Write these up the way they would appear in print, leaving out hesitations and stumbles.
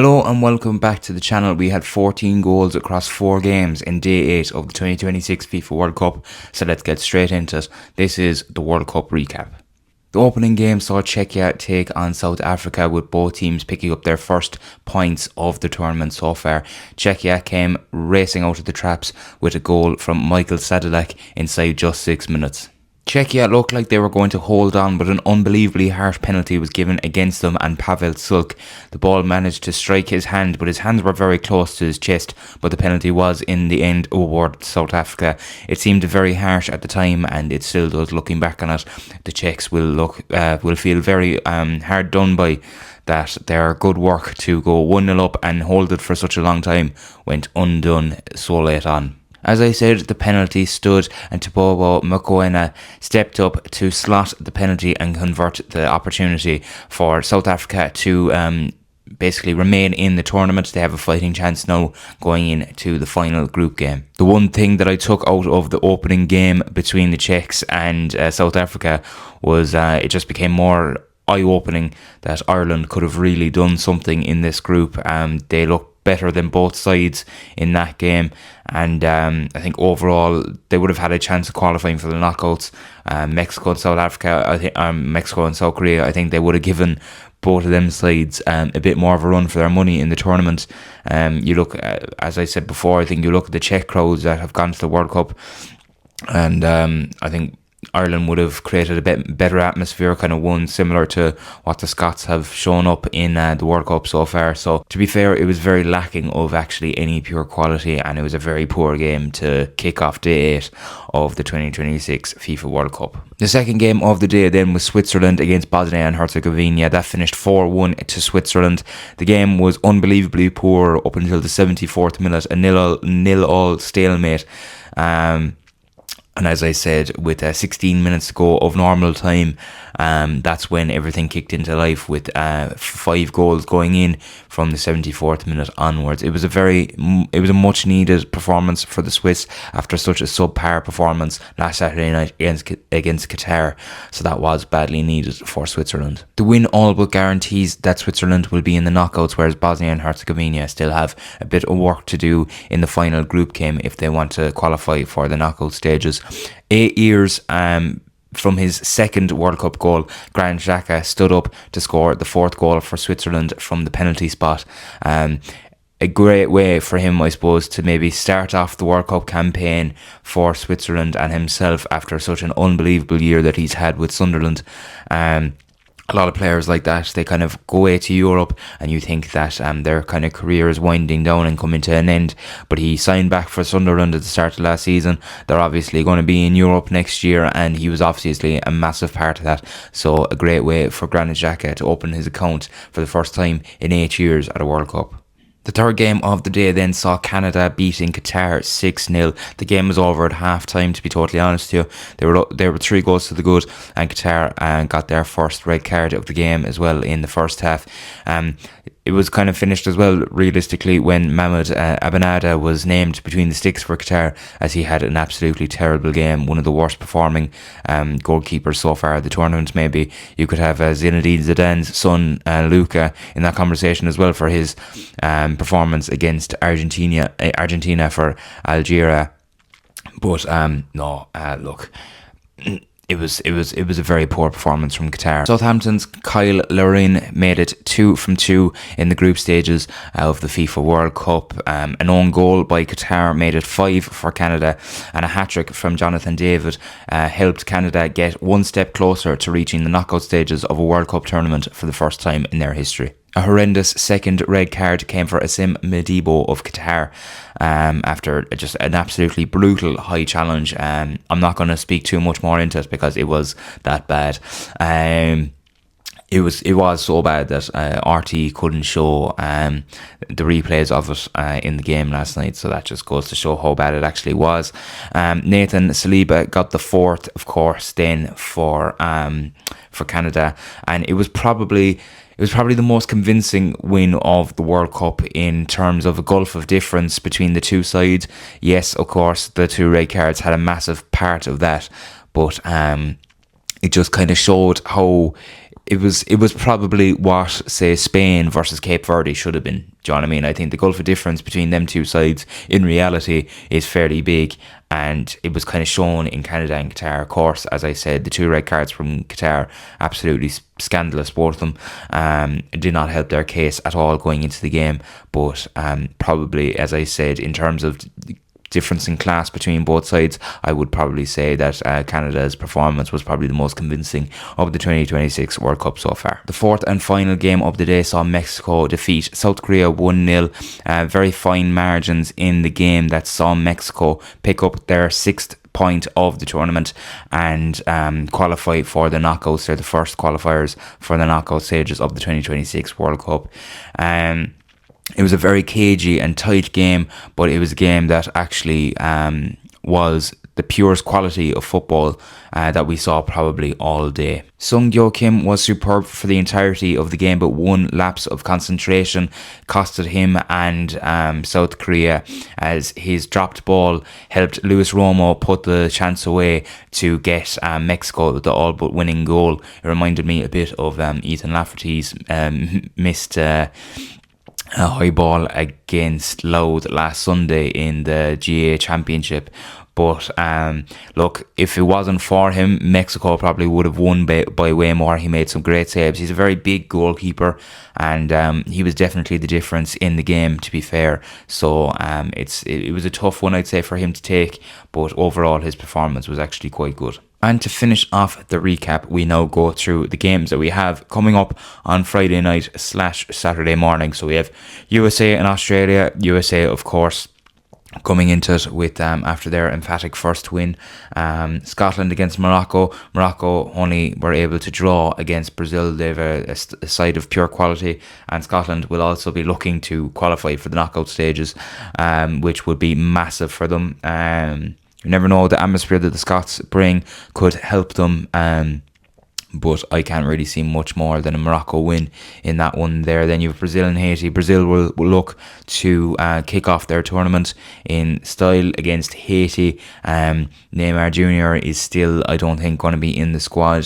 Hello and welcome back to the channel. We had 14 goals across 4 games in day 8 of the 2026 FIFA World Cup, so let's get straight into it. This is the World Cup recap. The opening game saw Czechia take on South Africa, with both teams picking up their first points of the tournament so far. Czechia came racing out of the traps with a goal from Michal Sadílek inside just 6 minutes. Czechia looked like they were going to hold on, but an unbelievably harsh penalty was given against them, and Pavel Sulk, the ball managed to strike his hand, but his hands were very close to his chest, but the penalty was in the end awarded to South Africa. It seemed very harsh at the time, and it still does looking back on it. The Czechs will feel very hard done by that. Their good work to go 1-0 up and hold it for such a long time went undone so late on. As I said, the penalty stood, and Teboho Mokoena stepped up to slot the penalty and convert the opportunity for South Africa to basically remain in the tournament. They have a fighting chance now going into the final group game. The one thing that I took out of the opening game between the Czechs and South Africa was it just became more eye-opening that Ireland could have really done something in this group. They looked better than both sides in that game, and I think overall they would have had a chance of qualifying for the knockouts. Mexico and South Africa, I think Mexico and South Korea, I think they would have given both of them sides a bit more of a run for their money in the tournament. You look, as I said before, I think you look at the Czech crowds that have gone to the World Cup, and I think Ireland would have created a bit better atmosphere, kind of one similar to what the Scots have shown up in the World Cup so far. So to be fair, it was very lacking of actually any pure quality, and it was a very poor game to kick off day 8 of the 2026 FIFA World Cup. The second game of the day then was Switzerland against Bosnia and Herzegovina. That finished 4-1 to Switzerland. The game was unbelievably poor up until the 74th minute, a 0-0 stalemate. And as I said, with 16 minutes to go of normal time, that's when everything kicked into life, with 5 goals going in from the 74th minute onwards. It was a much needed performance for the Swiss after such a subpar performance last Saturday night against Qatar. So that was badly needed for Switzerland. The win all but guarantees that Switzerland will be in the knockouts, whereas Bosnia and Herzegovina still have a bit of work to do in the final group game if they want to qualify for the knockout stages. 8 years from his second World Cup goal, Granit Xhaka stood up to score the 4th goal for Switzerland from the penalty spot. A great way for him, I suppose, to maybe start off the World Cup campaign for Switzerland and himself after such an unbelievable year that he's had with Sunderland. A lot of players like that, they kind of go away to Europe and you think that their kind of career is winding down and coming to an end, but he signed back for Sunderland at the start of last season. They're obviously going to be in Europe next year, and he was obviously a massive part of that. So a great way for Granit Xhaka to open his account for the first time in 8 years at a World Cup. The third game of the day then saw Canada beating Qatar 6-0. The game was over at half time, to be totally honest with you. There were 3 goals to the good, and Qatar got their first red card of the game as well in the first half. It was kind of finished as well, realistically, when Mahmoud Abanada was named between the sticks for Qatar, as he had an absolutely terrible game, one of the worst performing goalkeepers so far at the tournament. Maybe you could have Zinedine Zidane's son, Luka, in that conversation as well for his performance against Argentina for Algeria. But look, It was a very poor performance from Qatar. Southampton's Kyle Larin made it 2 from 2 in the group stages of the FIFA World Cup. An own goal by Qatar made it 5 for Canada, and a hat-trick from Jonathan David helped Canada get one step closer to reaching the knockout stages of a World Cup tournament for the first time in their history. A horrendous second red card came for Asim Madibo of Qatar after just an absolutely brutal high challenge. I'm not going to speak too much more into it because it was that bad. It was so bad that RT couldn't show the replays of it in the game last night, so that just goes to show how bad it actually was. Nathan Saliba got the 4th, of course, then for Canada, and it was probably the most convincing win of the World Cup in terms of a gulf of difference between the two sides. Yes, of course, the 2 red cards had a massive part of that, but it just kind of showed how it was probably what, say, Spain versus Cape Verde should have been. Do you know what I mean? I think the gulf of difference between them two sides in reality is fairly big, and it was kind of shown in Canada and Qatar. Of course, as I said, the 2 red cards from Qatar, absolutely scandalous, both of them. Did not help their case at all going into the game, but probably, as I said, in terms of difference in class between both sides, I would probably say that Canada's performance was probably the most convincing of the 2026 World Cup so far. The fourth and final game of the day saw Mexico defeat South Korea 1-0. Very fine margins in the game that saw Mexico pick up their 6th point of the tournament and qualify for the knockouts. They're the first qualifiers for the knockout stages of the 2026 World Cup. It was a very cagey and tight game, but it was a game that actually was the purest quality of football that we saw probably all day. Sung Gyo Kim was superb for the entirety of the game, but one lapse of concentration costed him and South Korea, as his dropped ball helped Luis Romo put the chance away to get Mexico the all but winning goal. It reminded me a bit of Ethan Lafferty's missed a high ball against Louth last Sunday in the GA Championship. But look, if it wasn't for him, Mexico probably would have won by way more. He made some great saves. He's a very big goalkeeper, and he was definitely the difference in the game, to be fair. So it was a tough one, I'd say, for him to take, but overall his performance was actually quite good. And to finish off the recap, we now go through the games that we have coming up on Friday night / Saturday morning. So we have USA and Australia. USA, of course, coming into it with after their emphatic first win. Scotland against Morocco. Morocco only were able to draw against Brazil. They have a side of pure quality, and Scotland will also be looking to qualify for the knockout stages, which would be massive for them. You never know, the atmosphere that the Scots bring could help them, but I can't really see much more than a Morocco win in that one there. Then you have Brazil and Haiti. Brazil will look to kick off their tournament in style against Haiti. Neymar Jr. is still, I don't think, going to be in the squad.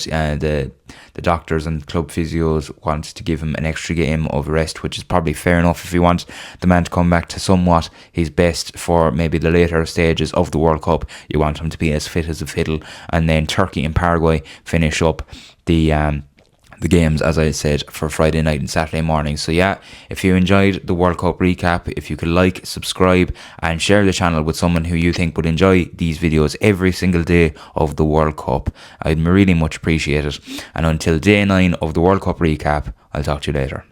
The doctors and club physios want to give him an extra game of rest, which is probably fair enough if you want the man to come back to somewhat his best for maybe the later stages of the World Cup. You want him to be as fit as a fiddle. And then Turkey and Paraguay finish up the games, as I said, for Friday night and Saturday morning. So yeah, if you enjoyed the World Cup recap, if you could like, subscribe and share the channel with someone who you think would enjoy these videos every single day of the World Cup, I'd really much appreciate it. And until day 9 of the World Cup recap, I'll talk to you later.